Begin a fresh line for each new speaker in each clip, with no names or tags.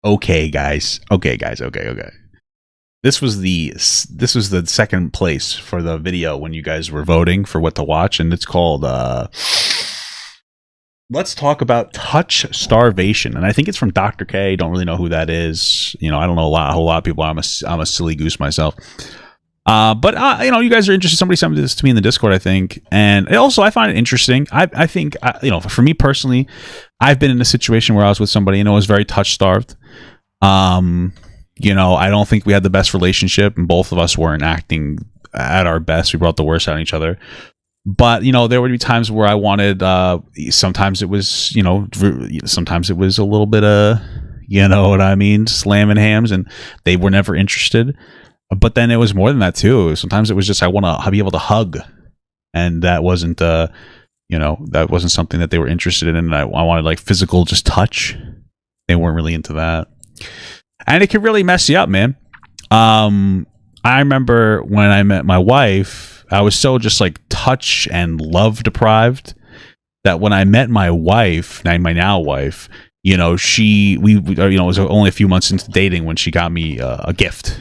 Okay, guys. Okay, guys. Okay. This was the second place for the video when you guys were voting for what to watch, and it's called let's talk about Touch Starvation, and I think it's from Dr. K. Don't really know who that is. You know, I don't know a whole lot of people. I'm a silly goose myself. But you know, you guys are interested. Somebody sent this to me in the Discord, I think, and also I find it interesting. I think you know, for me personally, I've been in a situation where I was with somebody and I was very touch starved. You know, I don't think we had the best relationship, and both of us weren't acting at our best. We brought the worst out of each other. But, you know, there would be times where I wanted, sometimes it was, you know, sometimes it was a little bit of, you know what I mean, slamming hams, and they were never interested. But then it was more than that too. Sometimes it was just, I want to be able to hug, and that wasn't, you know, that wasn't something that they were interested in. And I wanted like physical, just touch. They weren't really into that. And it could really mess you up, man. I remember when I met my wife, I was so just like touch and love deprived that when I met my wife, my now wife, you know, you know, it was only a few months into dating when she got me a gift.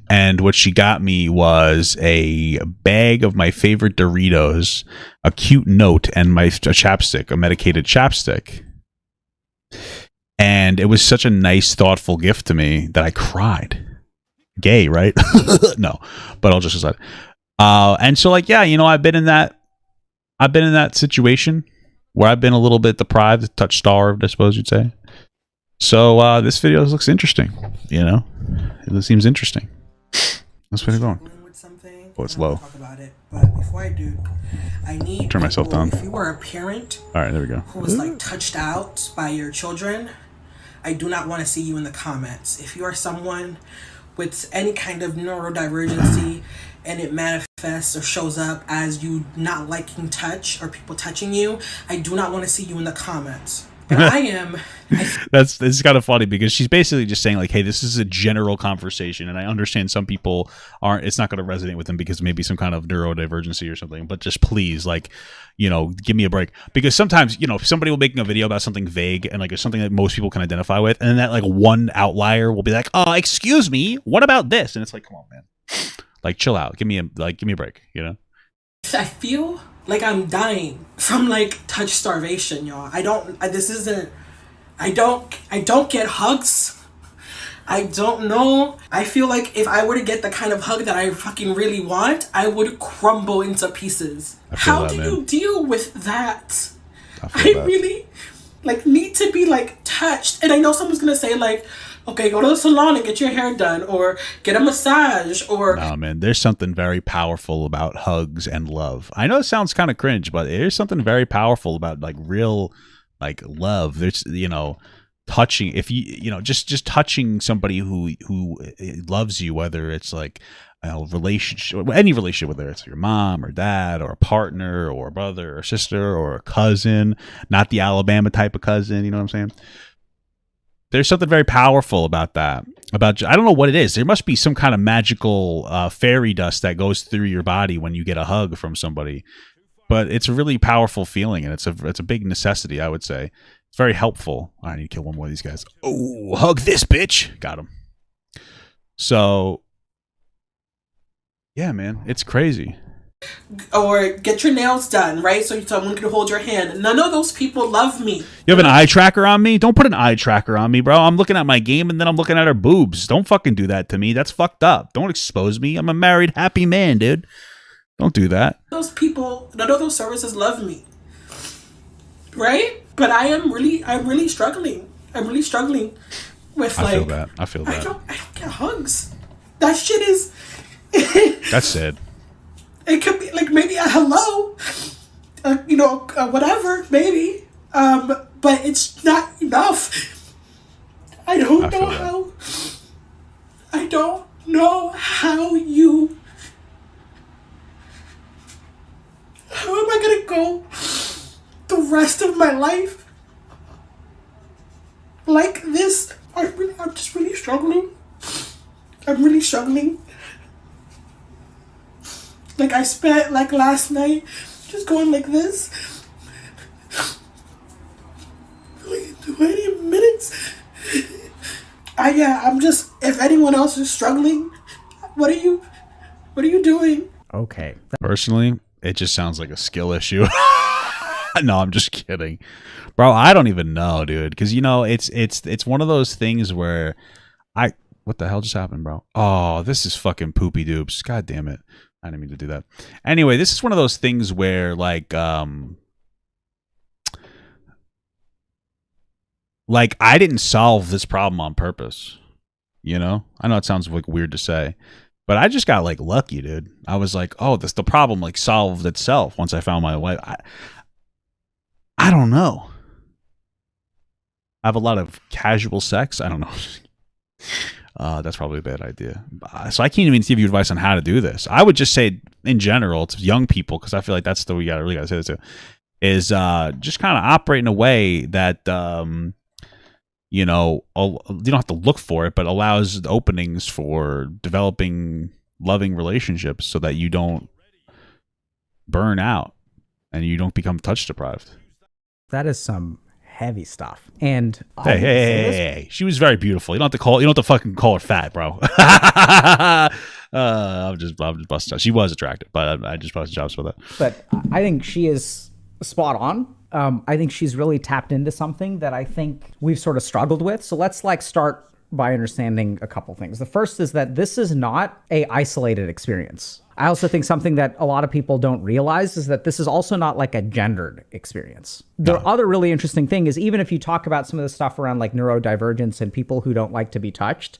And what she got me was a bag of my favorite Doritos, a cute note, and a chapstick, a medicated chapstick. And it was such a nice, thoughtful gift to me that I cried. Gay, right? No, but I'll just decide. And so, like, yeah, you know, I've been in that situation where I've been a little bit deprived, touch starved, I suppose you'd say. So this video looks interesting. You know, it seems interesting. Let's get it going. Oh, it's low.
Talk about it, but before I do, I need
turn myself down.
If you were a parent,
all right, there we go,
who was like touched out by your children, I do not want to see you in the comments. If you are someone with any kind of neurodivergency and it manifests or shows up as you not liking touch or people touching you, I do not want to see you in the comments. But I am.
It's kind of funny because she's basically just saying like, hey, this is a general conversation, and I understand some people aren't. It's not going to resonate with them because maybe some kind of neurodivergency or something. But just please, like, you know, give me a break, because sometimes, you know, somebody will make a video about something vague and like it's something that most people can identify with, and then that like one outlier will be like, oh, excuse me, what about this? And it's like, come on, man, like chill out, give me a break, you know.
I feel like I'm dying from like touch starvation, y'all. I don't get hugs. I don't know. I feel like if I were to get the kind of hug that I fucking really want, I would crumble into pieces. How do you deal with that? I really like need to be like touched. And I know someone's gonna say like, okay, go to the salon and get your hair done, or get a massage, or...
No, man, there's something very powerful about hugs and love. I know it sounds kind of cringe, but there's something very powerful about like real, like, love. There's, you know, touching, if you know, just touching somebody who loves you, whether it's like a relationship, any relationship, whether it's your mom or dad or a partner or a brother or sister or a cousin, not the Alabama type of cousin, you know what I'm saying? There's something very powerful about that. I don't know what it is. There must be some kind of magical fairy dust that goes through your body when you get a hug from somebody. But it's a really powerful feeling, and it's a big necessity, I would say. It's very helpful. I need to kill one more of these guys. Oh, hug this bitch. Got him. So, yeah, man, it's crazy.
Or get your nails done, right? So someone can hold your hand. None of those people love me.
You have an eye tracker on me? Don't put an eye tracker on me, bro. I'm looking at my game and then I'm looking at her boobs. Don't fucking do that to me. That's fucked up. Don't expose me. I'm a married, happy man, dude. Don't do that.
Those people, none of those services love me. Right? But I'm really struggling. I'm really struggling with like...
I feel that.
I don't get hugs. That shit is...
That's sad.
It could be like maybe a hello, you know, whatever, maybe. But it's not enough. I don't know how. I don't know how you. How am I gonna go the rest of my life like this? I'm just really struggling. I'm really struggling. Like, I spent, like, last night just going like this. Like, 20 minutes I'm just, if anyone else is struggling, what are you doing?
Okay.
Personally, it just sounds like a skill issue. No, I'm just kidding, bro. I don't even know, dude, because it's one of those things where what the hell just happened, bro? Oh, this is fucking poopy doops. God damn it, I didn't mean to do that. Anyway, this is one of those things where like I didn't solve this problem on purpose. I know it sounds like weird to say, but I just got like lucky, dude. I was like, oh, the problem like solved itself once I found my wife. I don't know. I have a lot of casual sex. I don't know. That's probably a bad idea. So I can't even give you advice on how to do this. I would just say, in general, to young people, because I feel like that's the way you really got to say this to, is just kind of operate in a way that you don't have to look for it, but allows openings for developing loving relationships, so that you don't burn out and you don't become touch deprived.
That is some heavy stuff. And
hey, she was very beautiful. You don't have to fucking call her fat, bro. I'm just busting. She was attractive, but I just busted jobs for that.
But I think she is spot on. I think she's really tapped into something that I think we've sort of struggled with. So let's start by understanding a couple things. The first is that this is not a isolated experience. I also think something that a lot of people don't realize is that this is also not like a gendered experience. The other really interesting thing is, even if you talk about some of the stuff around like neurodivergence and people who don't like to be touched,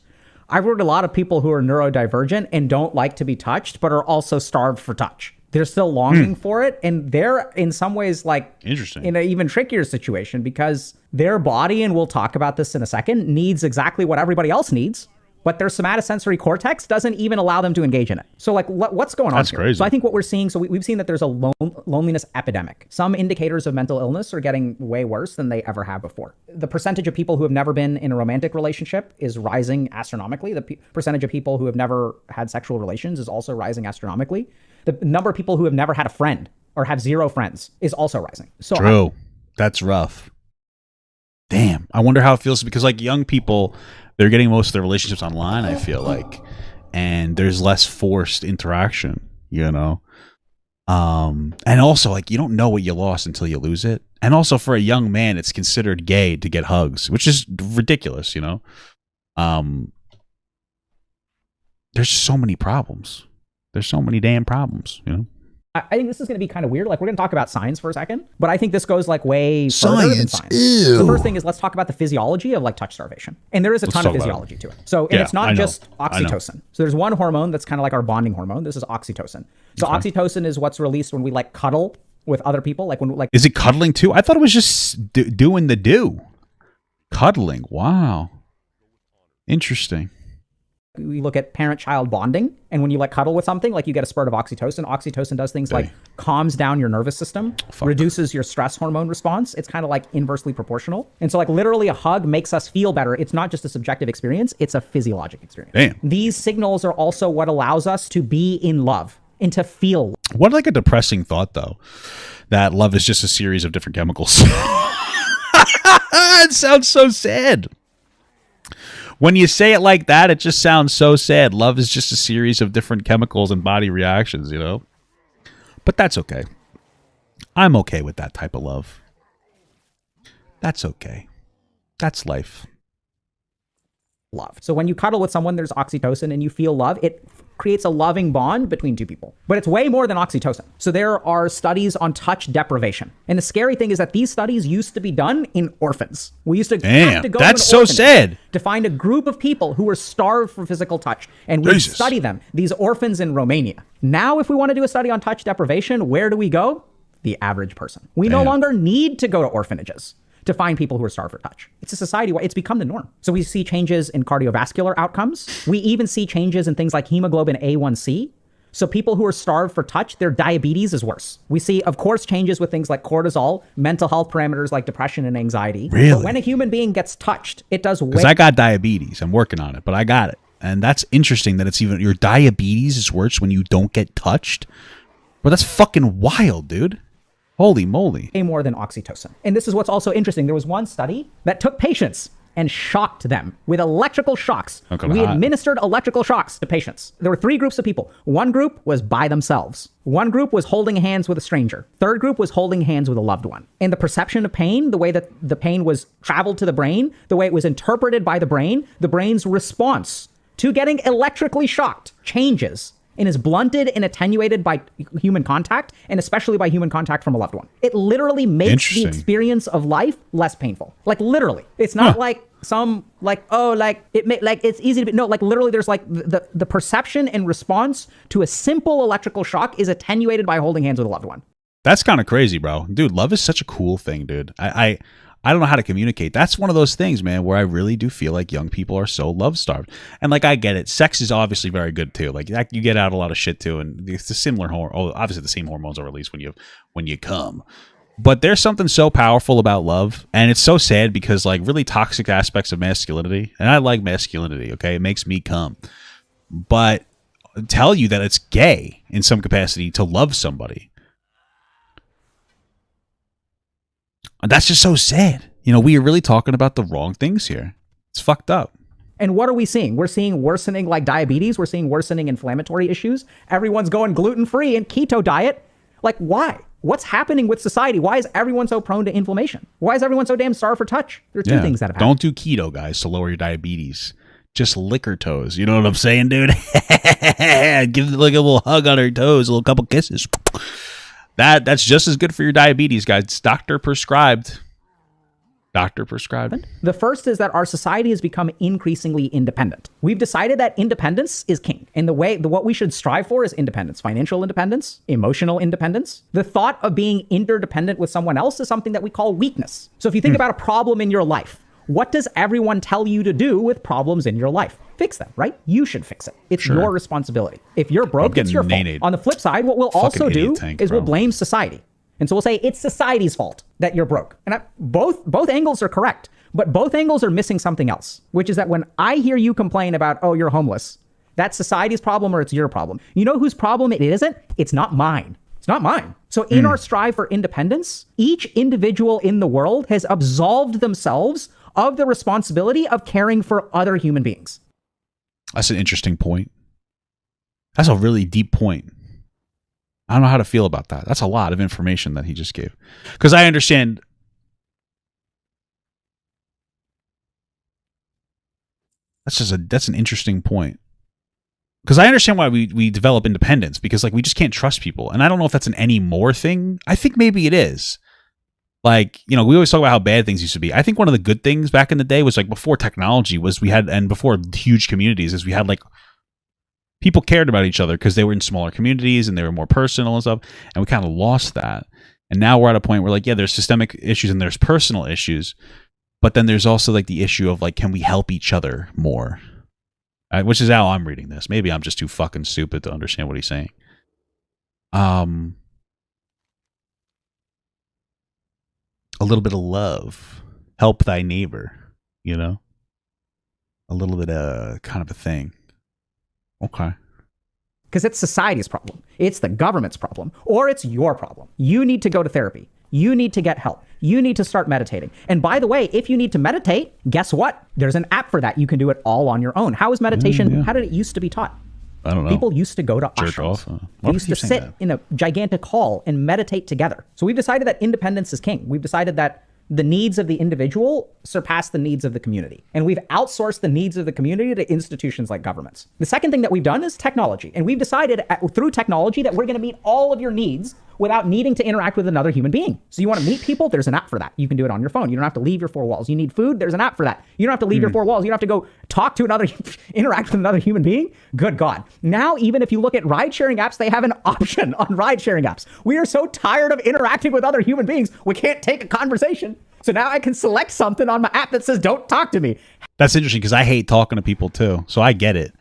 I've heard a lot of people who are neurodivergent and don't like to be touched, but are also starved for touch. They're still longing for it. And they're in some ways like
interesting
in an even trickier situation, because their body, and we'll talk about this in a second, needs exactly what everybody else needs, but their somatosensory cortex doesn't even allow them to engage in it. So like what's going on
That's
here?
crazy.
So I think what we're seeing, so we've seen that there's a loneliness epidemic. Some indicators of mental illness are getting way worse than they ever have before. The percentage of people who have never been in a romantic relationship is rising astronomically. The percentage of people who have never had sexual relations is also rising astronomically. The number of people who have never had a friend or have zero friends is also rising. So
true. That's rough. Damn. I wonder how it feels, because like young people, they're getting most of their relationships online, I feel like, and there's less forced interaction, and also like you don't know what you lost until you lose it. And also for a young man, it's considered gay to get hugs, which is ridiculous, there's just so many problems. There's so many damn problems,
I think this is going to be kind of weird. Like, we're going to talk about science for a second, but I think this goes like way further than science.
Ew.
The first thing is, let's talk about the physiology of like touch starvation. And there is a ton of physiology to it. So, and it's not just oxytocin. So there's one hormone that's kind of like our bonding hormone. This is oxytocin. So oxytocin is what's released when we like cuddle with other people. Like
is it cuddling too? I thought it was just doing the do. Cuddling. Wow. Interesting.
We look at parent-child bonding, and when you like cuddle with something, like you get a spurt of oxytocin. Oxytocin does things like calms down your nervous system, reduces your stress hormone response. It's kind of like inversely proportional. And so like literally a hug makes us feel better. It's not just a subjective experience, it's a physiologic experience.
Damn.
These signals are also what allows us to be in love and to feel.
What like a depressing thought, though, that love is just a series of different chemicals. It sounds so sad. When you say it like that, it just sounds so sad. Love is just a series of different chemicals and body reactions, But that's okay. I'm okay with that type of love. That's okay. That's life.
Love. So when you cuddle with someone, there's oxytocin and you feel love. It creates a loving bond between two people. But it's way more than oxytocin. So there are studies on touch deprivation. And the scary thing is that these studies used to be done in orphans. We used to have to go to an
so sad.
To find a group of people who were starved for physical touch. And we study them, these orphans in Romania. Now, if we want to do a study on touch deprivation, where do we go? The average person. We no longer need to go to orphanages to find people who are starved for touch. It's a society where it's become the norm. So we see changes in cardiovascular outcomes. We even see changes in things like hemoglobin A1C. So people who are starved for touch, their diabetes is worse. We see, of course, changes with things like cortisol, mental health parameters like depression and anxiety.
Really?
But when a human being gets touched, it does way...
Because I got diabetes. I'm working on it, but I got it. And that's interesting that it's even... Your diabetes is worse when you don't get touched? But that's fucking wild, dude. Holy moly.
Way more than oxytocin. And this is what's also interesting. There was one study that took patients and shocked them with electrical shocks.
Okay,
We administered electrical shocks to patients. There were 3 groups of people. One group was by themselves. One group was holding hands with a stranger. Third group was holding hands with a loved one. And the perception of pain, the way that the pain was traveled to the brain, the way it was interpreted by the brain's response to getting electrically shocked changes and is blunted and attenuated by human contact, and especially by human contact from a loved one. It literally makes the experience of life less painful. Like literally. It's not like some like, oh, like it's easy to be, no, like literally there's like the perception and response to a simple electrical shock is attenuated by holding hands with a loved one.
That's kind of crazy, bro. Dude, love is such a cool thing, dude. I don't know how to communicate. That's one of those things, man, where I really do feel like young people are so love starved. And like, I get it. Sex is obviously very good too. Like you get out a lot of shit too. And it's the similar obviously the same hormones are released when you come. But there's something so powerful about love. And it's so sad because like really toxic aspects of masculinity. And I like masculinity. Okay. It makes me come. But tell you that it's gay in some capacity to love somebody. That's just so sad. You know, we are really talking about the wrong things here. It's fucked up.
And what are we seeing? We're seeing worsening like diabetes. We're seeing worsening inflammatory issues. Everyone's going gluten-free and keto diet. Like, why? What's happening with society? Why is everyone so prone to inflammation? Why is everyone so damn starved for touch? There are 2 things that have happened.
Don't do keto, guys, to lower your diabetes. Just lick her toes. You know what I'm saying, dude? Give like a little hug on her toes, a little couple kisses. That's just as good for your diabetes, guys. It's doctor prescribed. Doctor prescribed.
The first is that our society has become increasingly independent. We've decided that independence is king. And what we should strive for is independence, financial independence, emotional independence. The thought of being interdependent with someone else is something that we call weakness. So if you think about a problem in your life, what does everyone tell you to do with problems in your life? Fix them, right? You should fix it. It's your responsibility. If you're broke, it's your fault. On the flip side, what we'll also do is we'll blame society. And so we'll say it's society's fault that you're broke. And both angles are correct, but both angles are missing something else, which is that when I hear you complain about, oh, you're homeless, that's society's problem or it's your problem. You know whose problem it isn't? It's not mine. It's not mine. So in our strive for independence, each individual in the world has absolved themselves of the responsibility of caring for other human beings.
That's an interesting point. That's a really deep point. I don't know how to feel about that. That's a lot of information that he just gave. Because I understand. That's an interesting point. Because I understand why we develop independence. Because like we just can't trust people. And I don't know if that's an anymore thing. I think maybe it is. Like, you know, we always talk about how bad things used to be. I think one of the good things back in the day was like before technology was and before huge communities is we had like people cared about each other because they were in smaller communities and they were more personal and stuff. And we kind of lost that. And now we're at a point where like, yeah, there's systemic issues and there's personal issues. But then there's also like the issue of like, can we help each other more? Which is how I'm reading this. Maybe I'm just too fucking stupid to understand what he's saying. A little bit of love, help thy neighbor, you know, a little bit of kind of a thing. Okay.
Because it's society's problem. It's the government's problem, or it's your problem. You need to go to therapy. You need to get help. You need to start meditating. And by the way, if you need to meditate, guess what? There's an app for that. You can do it all on your own. How is meditation? How did it used to be taught?
I don't know.
People used to go to ashrams. They used to sit in a gigantic hall and meditate together. So we've decided that independence is king. We've decided that the needs of the individual surpass the needs of the community. And we've outsourced the needs of the community to institutions like governments. The second thing that we've done is technology. And we've decided through technology that we're going to meet all of your needs without needing to interact with another human being. So you want to meet people? There's an app for that. You can do it on your phone. You don't have to leave your 4 walls. You need food? There's an app for that. You don't have to leave your 4 walls. You don't have to go talk to another, interact with another human being. Good God. Now, even if you look at ride-sharing apps, they have an option on ride-sharing apps. We are so tired of interacting with other human beings, we can't take a conversation. So now I can select something on my app that says, don't talk to me.
That's interesting because I hate talking to people too. So I get it.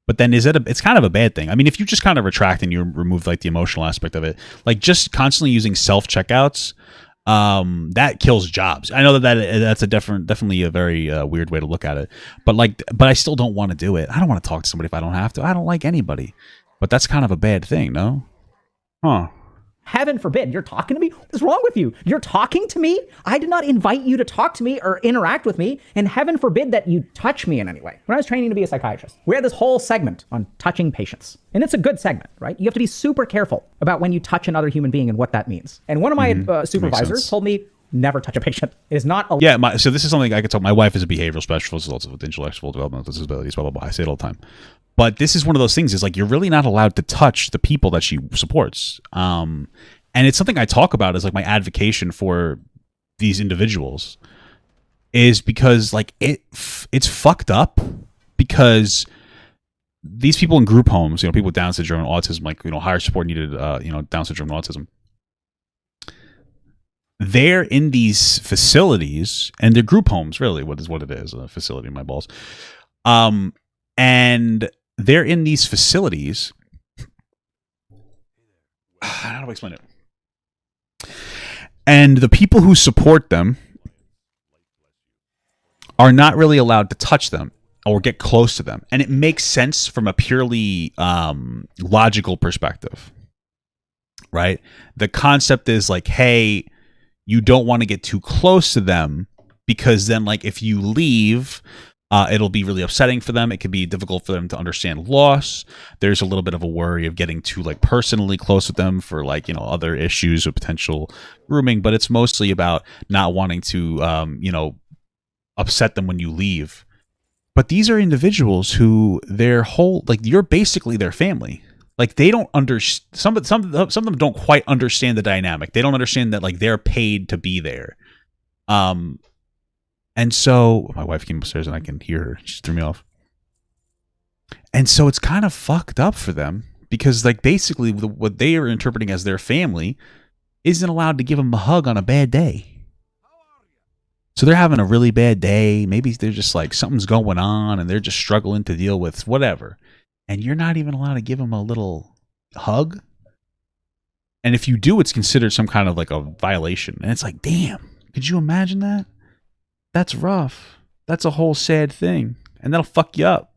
But then it's kind of a bad thing. I mean, if you just kind of retract and you remove like the emotional aspect of it, like just constantly using self-checkouts, that kills jobs. I know that's definitely a very weird way to look at it. But I still don't want to do it. I don't want to talk to somebody if I don't have to. I don't like anybody. But that's kind of a bad thing, no? Huh.
Heaven forbid, you're talking to me? What's wrong with you? You're talking to me? I did not invite you to talk to me or interact with me, and heaven forbid that you touch me in any way. When I was training to be a psychiatrist, we had this whole segment on touching patients. And it's a good segment, right? You have to be super careful about when you touch another human being and what that means. And one of my supervisors told me, never touch a patient. It is not
yeah, so this is something I could tell. My wife is a behavioral specialist, also with intellectual developmental disabilities, blah, blah, blah. I say it all the time. But this is one of those things, is like, you're really not allowed to touch the people that she supports. And it's something I talk about as like my advocation for these individuals, is because like it's fucked up, because these people in group homes, people with Down syndrome and autism, like, higher support needed, Down syndrome and autism, they're in these facilities, and they're group homes, really, what it is, a facility, my balls. And they're in these facilities. How do I explain it? And the people who support them are not really allowed to touch them or get close to them. And it makes sense from a purely logical perspective, right? The concept is like, hey, you don't want to get too close to them, because then, like, if you leave, it'll be really upsetting for them. It could be difficult for them to understand loss. There's a little bit of a worry of getting too, like, personally close with them for, like, other issues of potential grooming. But it's mostly about not wanting to, upset them when you leave. But these are individuals who their whole, like, you're basically their family. Like, they don't some of them don't quite understand the dynamic. They don't understand that, like, they're paid to be there. And so my wife came upstairs and I can hear her. She threw me off. And so it's kind of fucked up for them, because, like, basically what they are interpreting as their family isn't allowed to give them a hug on a bad day. So they're having a really bad day. Maybe they're just like, something's going on and they're just struggling to deal with whatever. And you're not even allowed to give them a little hug. And if you do, it's considered some kind of like a violation. And it's like, damn, could you imagine that? That's rough. That's a whole sad thing. And that'll fuck you up.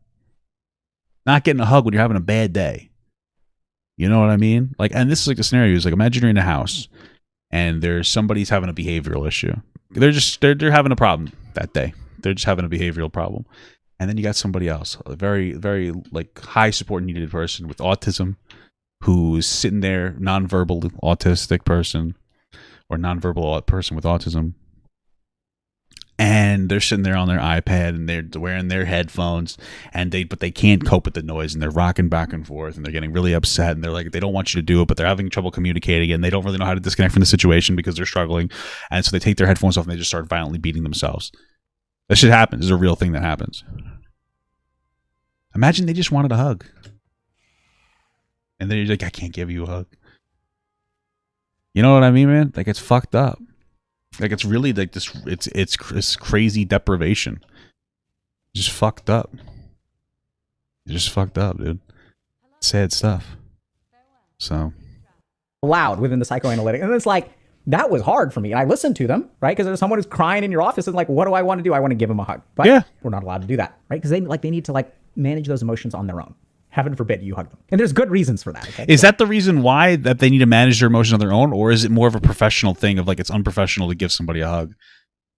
Not getting a hug when you're having a bad day. You know what I mean? Like, and this is like the scenario is like, imagine you're in a house and somebody's having a behavioral issue. They're having a problem that day. They're just having a behavioral problem. And then you got somebody else, a very, very like high support needed person with autism, who's sitting there, nonverbal autistic person, or nonverbal person with autism. And they're sitting there on their iPad and they're wearing their headphones, but they can't cope with the noise, and they're rocking back and forth and they're getting really upset, and they're like, they don't want you to do it, but they're having trouble communicating, and they don't really know how to disconnect from the situation because they're struggling. And so they take their headphones off and they just start violently beating themselves. That shit happens. It's a real thing that happens. Imagine they just wanted a hug. And they're like, I can't give you a hug. You know what I mean, man? Like, it's fucked up. Like, it's really like this, it's crazy deprivation. Just fucked up. Just fucked up, dude. Sad stuff. So.
Allowed within the psychoanalytic. And it's like, that was hard for me. And I listened to them, right? Because there's someone who's crying in your office and like, what do I want to do? I want to give them a hug. But
yeah,
we're not allowed to do that, right? Because they need to like manage those emotions on their own. Heaven forbid you hug them. And there's good reasons for that. Okay?
Is that the reason why that they need to manage their emotions on their own? Or is it more of a professional thing of like, it's unprofessional to give somebody a hug?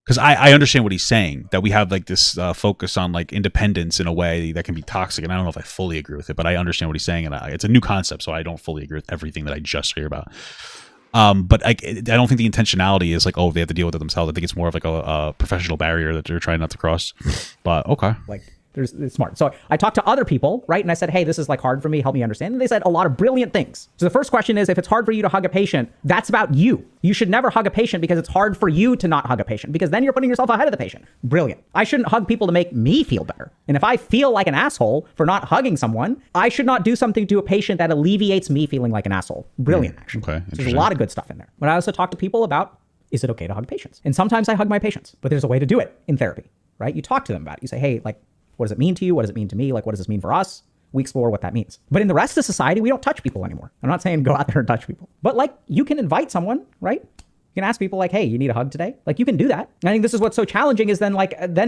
Because I understand what he's saying, that we have like this focus on like independence in a way that can be toxic. And I don't know if I fully agree with it, but I understand what he's saying. And it's a new concept, so I don't fully agree with everything that I just hear about. But I don't think the intentionality is like, oh, they have to deal with it themselves. I think it's more of like a professional barrier that they're trying not to cross. But okay.
Like, it's smart. So I talked to other people, right? And I said, hey, this is like hard for me. Help me understand. And they said a lot of brilliant things. So the first question is, if it's hard for you to hug a patient, that's about you. You should never hug a patient because it's hard for you to not hug a patient, because then you're putting yourself ahead of the patient. Brilliant. I shouldn't hug people to make me feel better. And if I feel like an asshole for not hugging someone, I should not do something to a patient that alleviates me feeling like an asshole. Brilliant, actually.
Okay,
so there's a lot of good stuff in there. But I also talk to people about, is it okay to hug patients? And sometimes I hug my patients, but there's a way to do it in therapy, right? You talk to them about it. You say, hey, like, what does it mean to you? What does it mean to me? Like, what does this mean for us? We explore what that means. But in the rest of society, we don't touch people anymore. I'm not saying go out there and touch people, but like, you can invite someone, right? You can ask people like, hey, you need a hug today? Like, you can do that. And I think this is what's so challenging is then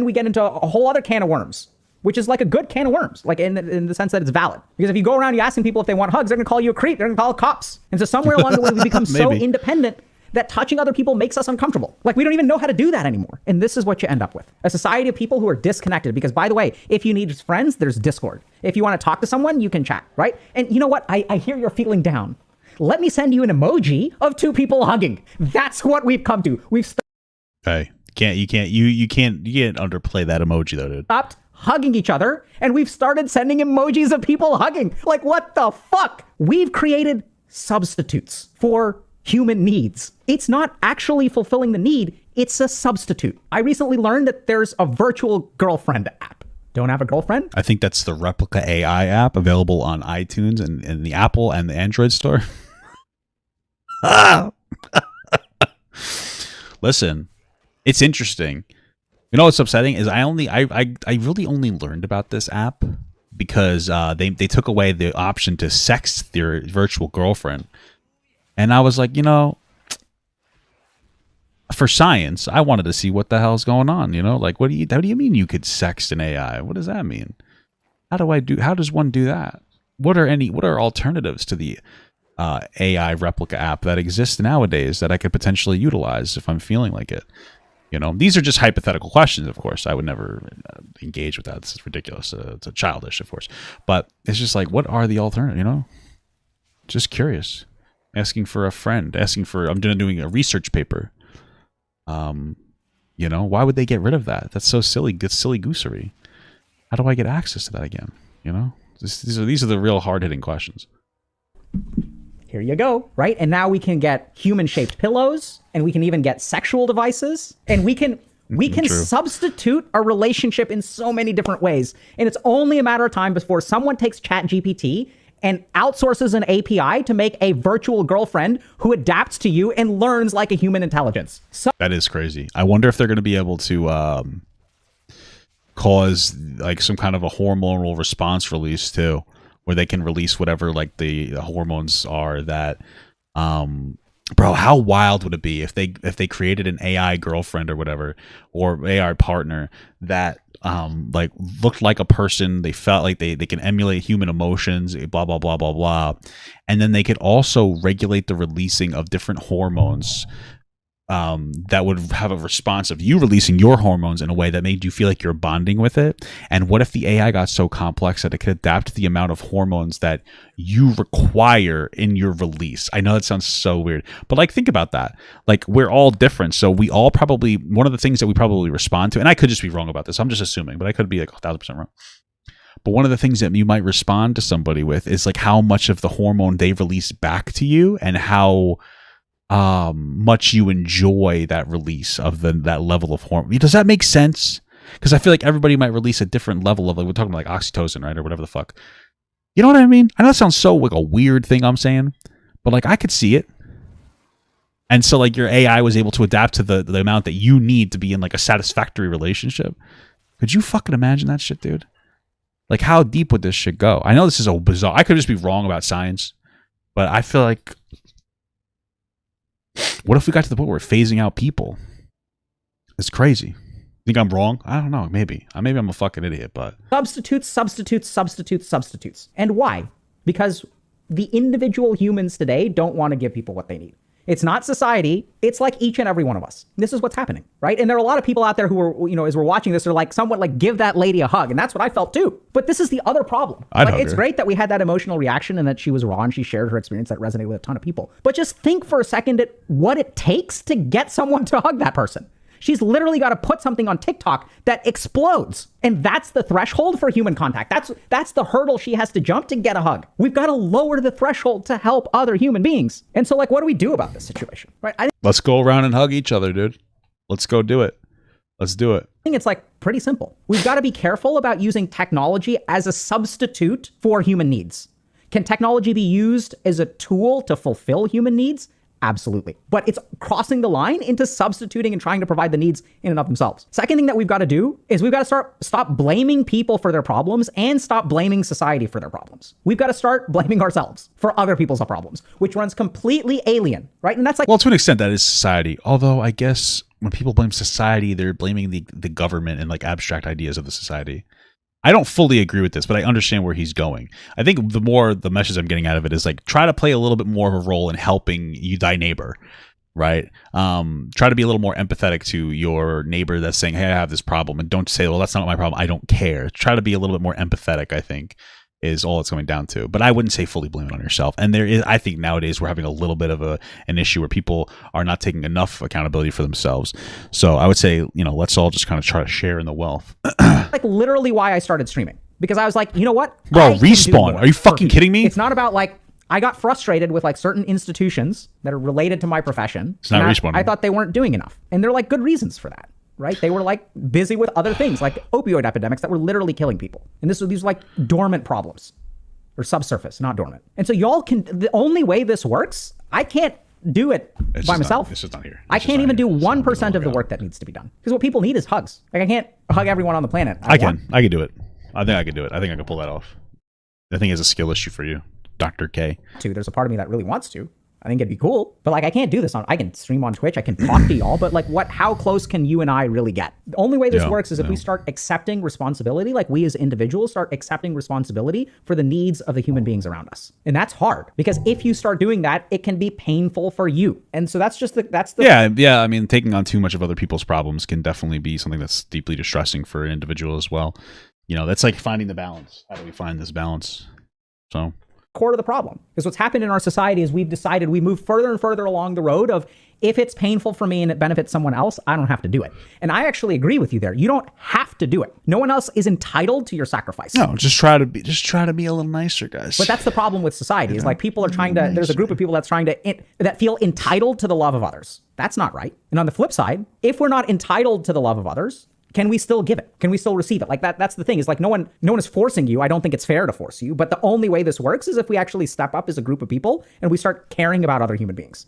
we get into a whole other can of worms which is like a good can of worms, like in the sense that it's valid. Because if you go around you asking people if they want hugs, they're going to call you a creep. They're going to call cops. And so somewhere along the way, we become so independent that touching other people makes us uncomfortable. Like we don't even know how to do that anymore. And this is what you end up with. A society of people who are disconnected. Because by the way, if you need friends, there's Discord. If you want to talk to someone, you can chat, right? And you know what? I hear you're feeling down. Let me send you an emoji of two people hugging. That's what we've come to.
Hey, you can't underplay that emoji though, dude.
Stopped hugging each other, and we've started sending emojis of people hugging. Like, what the fuck? We've created substitutes for human needs. It's not actually fulfilling the need. It's a substitute. I recently learned that there's a virtual girlfriend app. Don't have a girlfriend?
I think that's the Replica AI app available on iTunes and the Apple and the Android store. Listen, it's interesting. You know what's upsetting is I really only learned about this app because they took away the option to sext their virtual girlfriend. And I was like, you know, for science, I wanted to see what the hell's going on, you know? Like how do you mean you could sext an AI? What does that mean? How does one do that? What are alternatives to the AI replica app that exists nowadays that I could potentially utilize if I'm feeling like it? You know, these are just hypothetical questions, of course. I would never engage with that. This is ridiculous. It's a childish, of course. But it's just like, what are the alternatives, you know? Just curious. Asking for a friend. I'm doing a research paper. You know, why would they get rid of that? That's so silly. It's silly goosery. How do I get access to that again? You know? These are the real hard-hitting questions.
Here you go, right? And now we can get human-shaped pillows, and we can even get sexual devices, and we can substitute a relationship in so many different ways. And it's only a matter of time before someone takes ChatGPT and outsources an API to make a virtual girlfriend who adapts to you and learns like a human intelligence.
That is crazy. I wonder if they're going to be able to cause like some kind of a hormonal response release too, where they can release whatever like the hormones are that bro, how wild would it be if they created an AI girlfriend or whatever, or AI partner that like looked like a person, they felt like they can emulate human emotions, blah blah blah blah blah, and then they could also regulate the releasing of different hormones that would have a response of you releasing your hormones in a way that made you feel like you're bonding with it. And what if the AI got so complex that it could adapt to the amount of hormones that you require in your release? I know that sounds so weird, but like think about that. Like we're all different, so we all probably, one of the things that we probably respond to, and I could just be wrong about this, I'm just assuming, but I could be like 1,000% wrong. But one of the things that you might respond to somebody with is like how much of the hormone they release back to you and how much you enjoy that release of that level of hormone. Does that make sense? Because I feel like everybody might release a different level of, like, we're talking about like oxytocin, right, or whatever the fuck. You know what I mean? I know that sounds so like a weird thing I'm saying, but like I could see it. And so like your AI was able to adapt to the amount that you need to be in like a satisfactory relationship. Could you fucking imagine that shit, dude? Like how deep would this shit go? I know this is a bizarre, I could just be wrong about science, but I feel like, what if we got to the point where we're phasing out people? It's crazy. Think I'm wrong? I don't know. Maybe I'm a fucking idiot, but
substitutes. And why? Because the individual humans today don't want to give people what they need. It's not society. It's like each and every one of us. This is what's happening, right? And there are a lot of people out there who are, you know, as we're watching this, are like somewhat like, give that lady a hug. And that's what I felt too. But this is the other problem. Like, it's great that we had that emotional reaction and that she was raw and she shared her experience that resonated with a ton of people. But just think for a second at what it takes to get someone to hug that person. She's literally got to put something on TikTok that explodes. And that's the threshold for human contact. That's the hurdle she has to jump to get a hug. We've got to lower the threshold to help other human beings. And so like, what do we do about this situation? Right?
Let's go around and hug each other, dude. Let's go do it. Let's do it.
I think it's like pretty simple. We've got to be careful about using technology as a substitute for human needs. Can technology be used as a tool to fulfill human needs? Absolutely. But it's crossing the line into substituting and trying to provide the needs in and of themselves. Second thing that we've got to do is we've got to stop blaming people for their problems and stop blaming society for their problems. We've got to start blaming ourselves for other people's problems, which runs completely alien, right? And that's like,
well, to an extent that is society. Although I guess when people blame society, they're blaming the government and like abstract ideas of the society. I don't fully agree with this, but I understand where he's going. I think the message I'm getting out of it is like, try to play a little bit more of a role in helping thy neighbor, right? Try to be a little more empathetic to your neighbor that's saying, hey, I have this problem, and don't say, well, that's not my problem, I don't care. Try to be a little bit more empathetic, I think, is all it's coming down to. But I wouldn't say fully blame it on yourself. And I think nowadays we're having a little bit of an issue where people are not taking enough accountability for themselves. So I would say, let's all just kind of try to share in the wealth.
Like literally why I started streaming, because I was like, you know what?
Bro, Respawn. Are you fucking kidding me?
It's not about like, I got frustrated with like certain institutions that are related to my profession.
It's not Respawn.
I thought they weren't doing enough. And there are like good reasons for that. Right? They were like busy with other things like opioid epidemics that were literally killing people. And these were like dormant problems, or subsurface, not dormant. And so the only way this works, I can't do it by myself.
It's just not here.
I can't even do 1% of the work that needs to be done. Because what people need is hugs. Like I can't hug everyone on the planet.
I can do it. I think I could do it. I think I could pull that off. I think it's a skill issue for you, Dr. K.
There's a part of me that really wants to. I think it'd be cool, but like I can't do this I can stream on Twitch, I can talk to y'all, but like how close can you and I really get? The only way this works is if we start accepting responsibility, like we as individuals start accepting responsibility for the needs of the human beings around us. And that's hard, because if you start doing that, it can be painful for you. And so that's the
Yeah, I mean, taking on too much of other people's problems can definitely be something that's deeply distressing for an individual as well. That's like finding the balance. How do we find this balance? So
core of the problem. Because what's happened in our society is we've decided we move further and further along the road of, if it's painful for me and it benefits someone else, I don't have to do it. And I actually agree with you there. You don't have to do it. No one else is entitled to your sacrifice.
No, just try to be a little nicer, guys.
But that's the problem with society, is like people are trying to, there's a group of people that feel entitled to the love of others. That's not right. And on the flip side, if we're not entitled to the love of others, can we still give it? Can we still receive it? Like that's the thing, is like no one is forcing you. I don't think it's fair to force you, but the only way this works is if we actually step up as a group of people and we start caring about other human beings.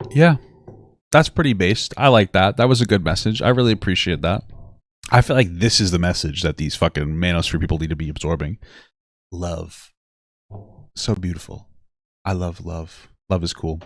Yeah, that's pretty based. I like that. That was a good message. I really appreciate that. I feel like this is the message that these fucking manosphere people need to be absorbing. Love. So beautiful. I love love. Love is cool.